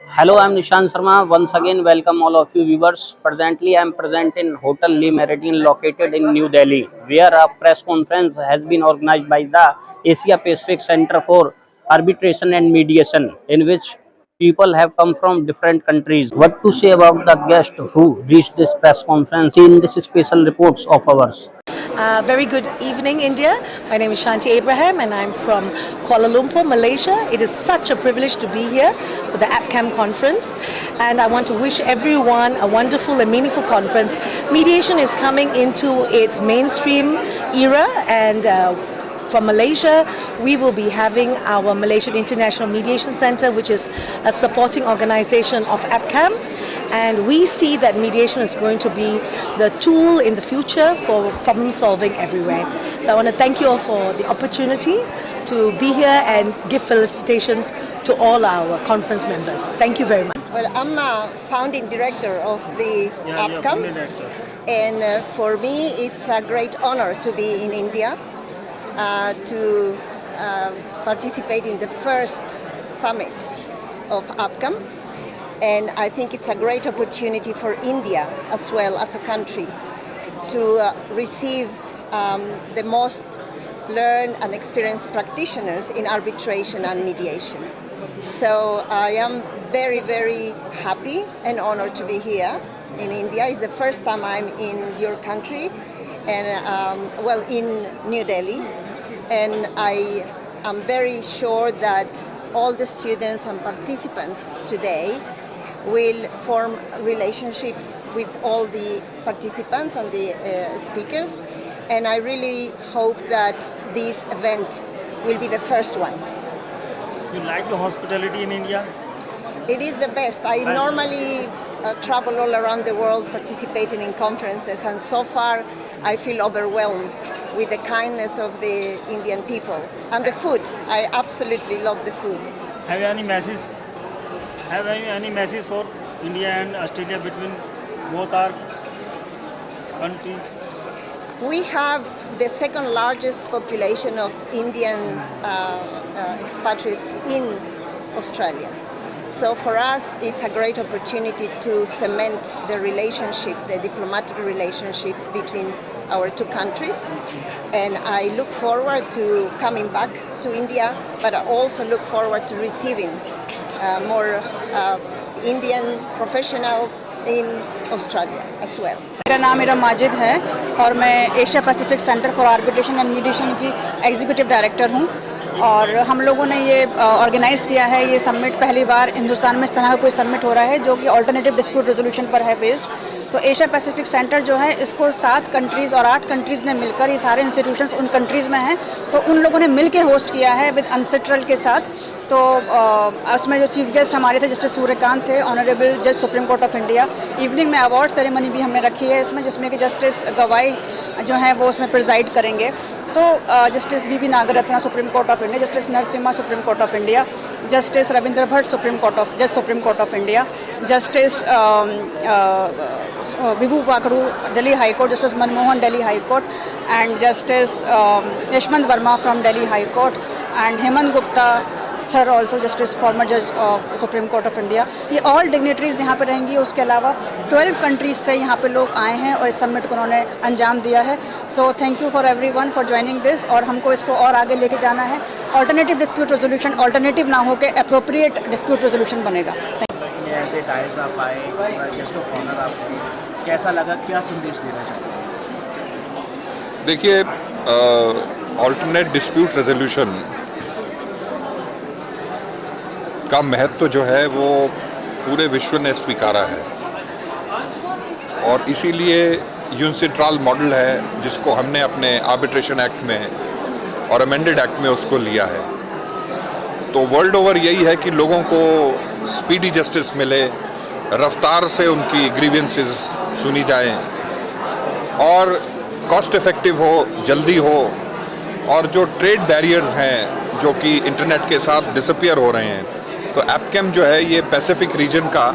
Hello, I'm Nishan Sharma. Once again, welcome all of you viewers. Presently, I'm present in Hotel Lemeridian located in New Delhi, where a press conference has been organized by the Asia Pacific Center for Arbitration and Mediation, in which people have come from different countries. What to say about the guest who reached this press conference in this special reports of ours? Very good evening, India. My name is Shanti Abraham and I'm from Kuala Lumpur, Malaysia. It is such a privilege to be here for the APCAM conference, and I want to wish everyone a wonderful and meaningful conference. Mediation is coming into its mainstream era, and from Malaysia, we will be having our Malaysian International Mediation Center, which is a supporting organization of APCAM. And we see that mediation is going to be the tool in the future for problem solving everywhere. So I want to thank you all for the opportunity to be here and give felicitations to all our conference members. Thank you very much. Well, I'm a founding director of the APCAM, and for me it's a great honor to be in India to participate in the first summit of APCAM. And I think it's a great opportunity for India as well as a country to receive the most learned and experienced practitioners in arbitration and mediation. So I am very, very happy and honored to be here in India. It's the first time I'm in your country, and in New Delhi. And I am very sure that all the students and participants today will form relationships with all the participants and the speakers, and I really hope that this event will be the first one. You like the hospitality in India? It is the best. I normally travel all around the world participating in conferences, and so far I feel overwhelmed with the kindness of the Indian people and the food. I absolutely love the food. Have you any message? Have you any message for India and Australia between both our countries? We have the second largest population of Indian expatriates in Australia. So for us, it's a great opportunity to cement the relationship, the diplomatic relationships between our two countries. And I look forward to coming back to India, but I also look forward to receiving more Indian professionals in Australia as well. मेरा नाम माजिद है और मैं Asia Pacific centre for arbitration and mediation की executive director हूँ। और हम लोगों ने ये ऑर्गेनाइज़ किया है ये समिट। पहली बार हिंदुस्तान में इस तरह का कोई समिट हो रहा है जो कि ऑल्टरनेटिव डिस्प्यूट रेजोल्यूशन पर है बेस्ड। तो एशिया पैसिफिक सेंटर जो है इसको 7 कंट्रीज़ और 8 कंट्रीज़ ने मिलकर, ये सारे इंस्टीट्यूशंस उन कंट्रीज़ में हैं, तो उन लोगों ने मिल के होस्ट किया है विद अनसेट्रल के साथ। तो उसमें जो चीफ गेस्ट हमारे थे जस्टिस सूर्यकांत थे, ऑनरेबल जज supreme court of India. Evening में अवार्ड सेरेमनी भी हमने रखी है इसमें, जिसमें कि जस्टिस गवाई जो हैं वो उसमें प्रिजाइड करेंगे। So justice B Nagarathna supreme court of India, justice Narasimha supreme court of India, justice Ravindra Bhat supreme court of India, justice Vibhu Bakhru Delhi high court, justice Manmohan Delhi high court, and justice Yashwant Varma from Delhi high court, and Hemant Gupta sir also justice former जज of supreme court of India. ये all dignitaries यहाँ पे रहेंगी। उसके अलावा 12 countries से यहाँ पे लोग आए हैं और इस समिट को उन्होंने अंजाम दिया है। So thank you for everyone for joining this, और हमको इसको और आगे लेके जाना है। ऑल्टरनेटिव डिस्प्यूट रेजोल्यूशन ऑल्टरनेटिव ना हो के अप्रोप्रिएट डिस्प्यूट रेजोल्यूशन बनेगा। ऐसे टाइजा पाए, गेस्ट ऑफ ऑनर आपको कैसा लगा, क्या संदेश देना चाहिए? देखिए, ऑल्टरनेट डिस्प्यूट रेजोल्यूशन का महत्व जो है वो पूरे विश्व ने स्वीकारा है, और इसीलिए यूनिसिट्राल मॉडल है जिसको हमने अपने आर्बिट्रेशन एक्ट में और अमेंडेड एक्ट में उसको लिया है। तो वर्ल्ड ओवर यही है कि लोगों को स्पीडी जस्टिस मिले, रफ्तार से उनकी ग्रीवेंसेस सुनी जाएं, और कॉस्ट इफ़ेक्टिव हो, जल्दी हो, और जो ट्रेड बैरियर्स हैं जो कि इंटरनेट के साथ डिसअपियर हो रहे हैं, तो एपकैम जो है ये पैसिफिक रीजन का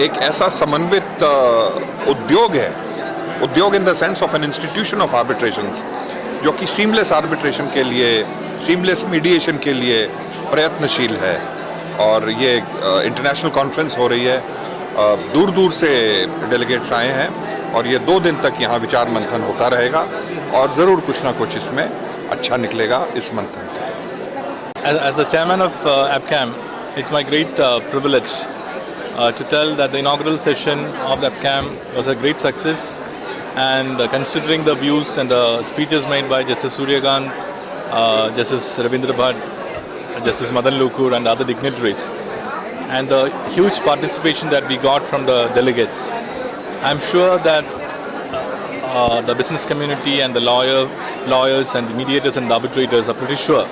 एक ऐसा समन्वित उद्योग है, उद्योग in the sense of an institution of arbitrations, जो कि सीमलेस आर्बिट्रेशन के लिए, सीमलेस मीडिएशन के लिए प्रयत्नशील है। और ये इंटरनेशनल कॉन्फ्रेंस हो रही है, दूर दूर से डेलीगेट्स आए हैं और ये 2 दिन तक यहाँ विचार मंथन होता रहेगा और ज़रूर कुछ ना कुछ इसमें अच्छा निकलेगा इस मंथन से। As the chairman of APCAM, it's my great privilege to tell that the inaugural session of the APCAM was a great success, and considering the views and the speeches made by Justice Suryakant, Justice Ravindra Bhatt, Justice Madan Lukur and other dignitaries, and the huge participation that we got from the delegates, I'm sure that the business community and the lawyers and the mediators and the arbitrators are pretty sure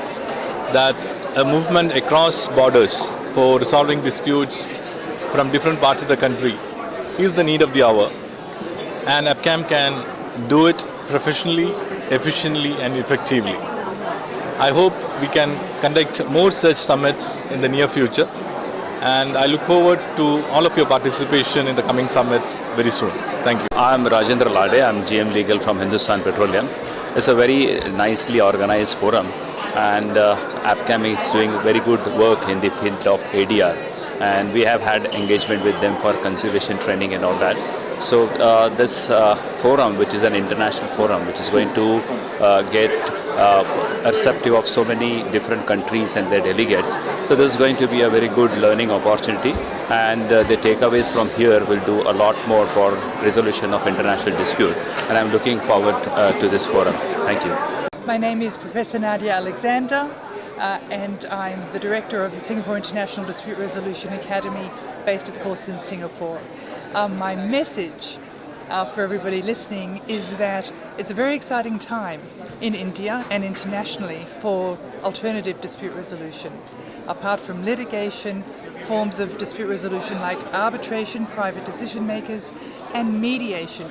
that a movement across borders for resolving disputes from different parts of the country is the need of the hour, and APCAM can do it professionally, efficiently and effectively. I hope we can conduct more such summits in the near future, and I look forward to all of your participation in the coming summits very soon. Thank you. I'm Rajendra Lade. I'm GM Legal from Hindustan Petroleum. It's a very nicely organized forum, and APCAM is doing very good work in the field of ADR, and we have had engagement with them for conservation training and all that. So this forum, which is an international forum, which is going to get receptive of so many different countries and their delegates. So this is going to be a very good learning opportunity, and the takeaways from here will do a lot more for resolution of international dispute, and I'm looking forward to this forum. Thank you. My name is Professor Nadia Alexander, and I'm the director of the Singapore International Dispute Resolution Academy, based of course in Singapore. My message for everybody listening is that it's a very exciting time in India and internationally for alternative dispute resolution. Apart from litigation, forms of dispute resolution like arbitration, private decision makers, and mediation,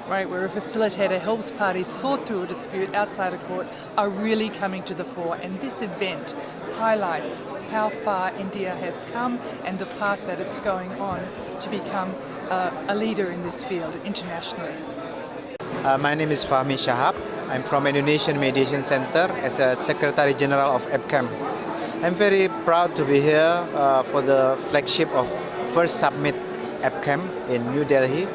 right, where a facilitator helps parties sort through a dispute outside a court, are really coming to the fore. And this event highlights how far India has come and the path that it's going on to become a leader in this field internationally. My name is Fahmi Shahab. I'm from Indonesian Mediation Center as a Secretary General of APCAM. I'm very proud to be here for the flagship of first summit APCAM in New Delhi.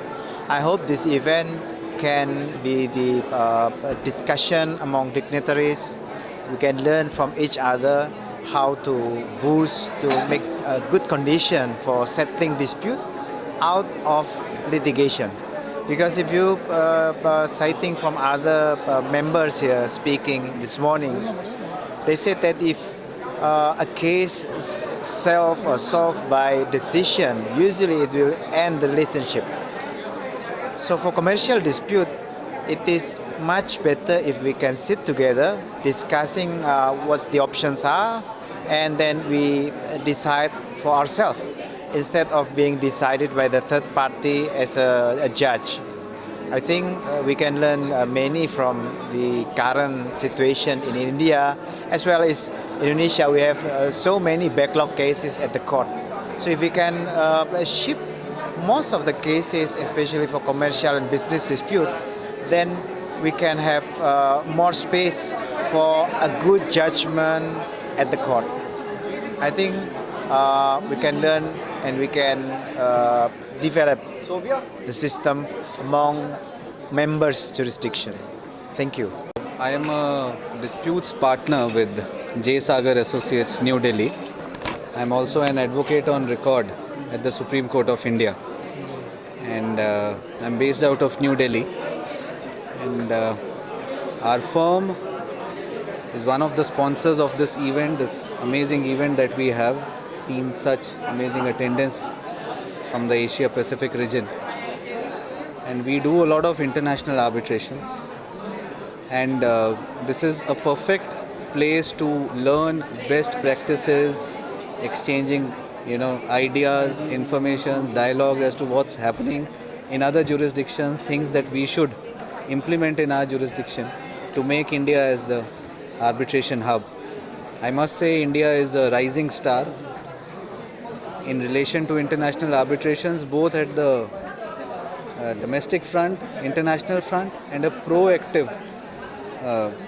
I hope this event can be the discussion among dignitaries. We can learn from each other how to boost, to make a good condition for settling dispute out of litigation. Because if you citing from other members here speaking this morning, they said that if a case solved by decision, usually it will end the relationship. So for commercial dispute, it is much better if we can sit together discussing what the options are, and then we decide for ourselves instead of being decided by the third party as a judge. I think we can learn many from the current situation in India as well as Indonesia. We have so many backlog cases at the court. So if we can shift most of the cases, especially for commercial and business dispute, then we can have more space for a good judgment at the court. I think we can learn and we can develop the system among members' jurisdiction. Thank you. I am a disputes partner with J. Sagar Associates, New Delhi. I am also an advocate on record at the Supreme Court of India, and I am based out of New Delhi, and our firm is one of the sponsors of this event, this amazing event that we have seen such amazing attendance from the Asia Pacific region. And we do a lot of international arbitrations, and this is a perfect place to learn best practices, exchanging ideas, information, dialogue as to what's happening in other jurisdictions, things that we should implement in our jurisdiction to make India as the arbitration hub. I must say India is a rising star in relation to international arbitrations, both at the domestic front, international front, and a proactive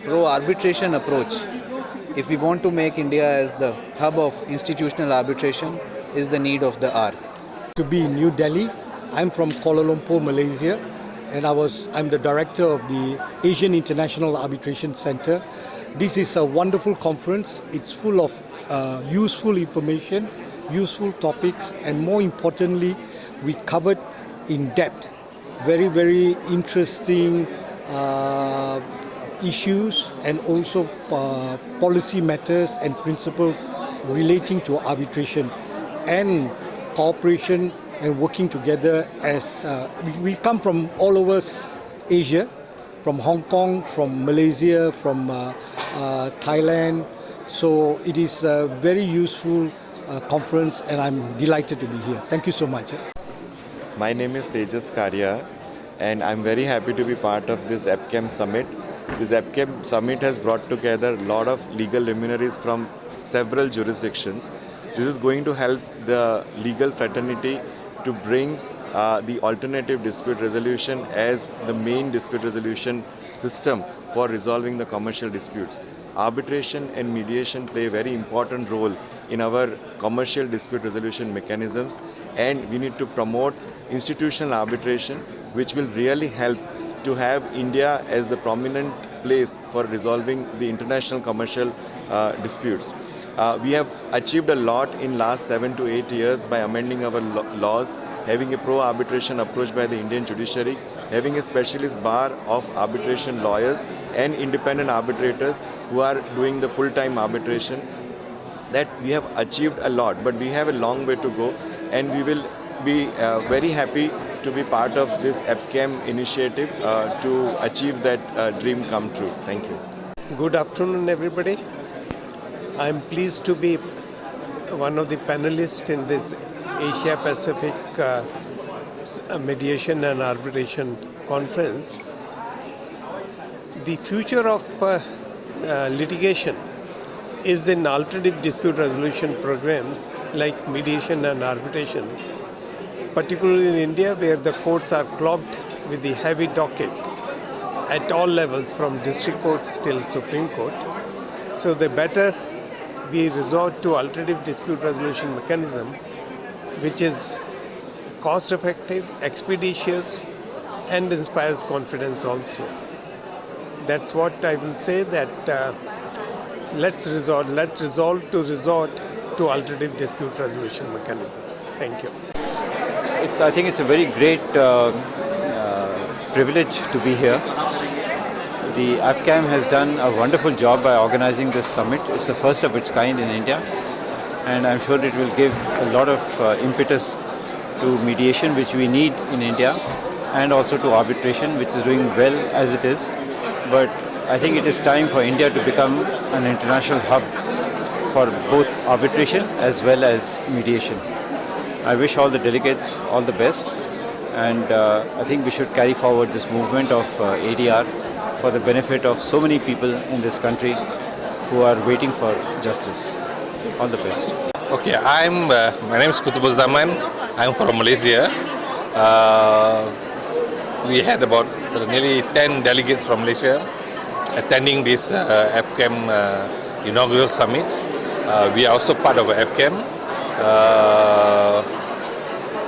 pro-arbitration approach if we want to make India as the hub of institutional arbitration, is the need of the hour. To be in New Delhi. I'm from Kuala Lumpur, Malaysia, and I'm the director of the Asian International Arbitration Center. This is a wonderful conference. It's full of useful information, useful topics, and more importantly, we covered in depth very, very interesting issues and also policy matters and principles relating to arbitration and cooperation and working together as we come from all over Asia, from Hong Kong, from Malaysia, from Thailand. So it is a very useful conference and I'm delighted to be here. Thank you so much. My name is Tejas Karya and I'm very happy to be part of this APCAM summit. This APCAM summit has brought together a lot of legal luminaries from several jurisdictions. This is going to help the legal fraternity to bring the alternative dispute resolution as the main dispute resolution system for resolving the commercial disputes. Arbitration and mediation play a very important role in our commercial dispute resolution mechanisms, and we need to promote institutional arbitration, which will really help to have India as the prominent place for resolving the international commercial disputes. We have achieved a lot in last 7 to 8 years by amending our laws, having a pro-arbitration approach by the Indian judiciary, having a specialist bar of arbitration lawyers and independent arbitrators who are doing the full-time arbitration. That we have achieved a lot, but we have a long way to go, and we will be very happy to be part of this APCAM initiative to achieve that dream come true. Thank you. Good afternoon, everybody. I'm pleased to be one of the panelists in this Asia Pacific Mediation and Arbitration Conference. The future of litigation is in alternative dispute resolution programs like mediation and arbitration, particularly in India, where the courts are clogged with the heavy docket at all levels, from district courts till Supreme Court. So the better we resort to alternative dispute resolution mechanism, which is cost effective, expeditious, and inspires confidence also. That's what I will say, that let's resolve to resort to alternative dispute resolution mechanism. Thank you. I think it's a very great privilege to be here. The APCAM has done a wonderful job by organizing this summit. It's the first of its kind in India, and I'm sure it will give a lot of impetus to mediation, which we need in India, and also to arbitration, which is doing well as it is. But I think it is time for India to become an international hub for both arbitration as well as mediation. I wish all the delegates all the best, and I think we should carry forward this movement of ADR for the benefit of so many people in this country who are waiting for justice. All the best. Okay, my name is Kutubuzzaman. I'm from Malaysia. We had about nearly 10 delegates from Malaysia attending this APCAM inaugural summit. We are also part of APCAM.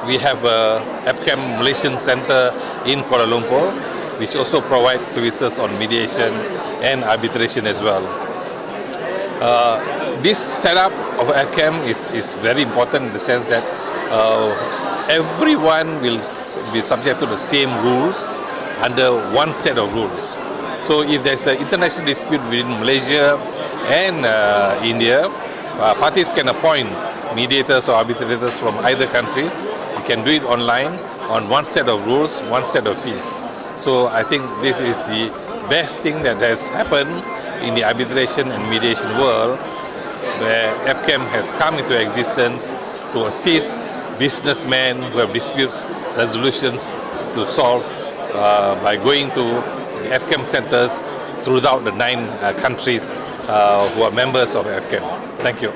We have a APCAM Malaysian Center in Kuala Lumpur, which also provides services on mediation and arbitration as well. This setup of APCAM is very important in the sense that everyone will be subject to the same rules under one set of rules. So if there's an international dispute within Malaysia and India, parties can appoint mediators or arbitrators from either countries. You can do it online on one set of rules, one set of fees. So I think this is the best thing that has happened in the arbitration and mediation world, where APCAM has come into existence to assist businessmen who have disputes resolutions to solve by going to the APCAM centers throughout the 9 countries who are members of APCAM. Thank you.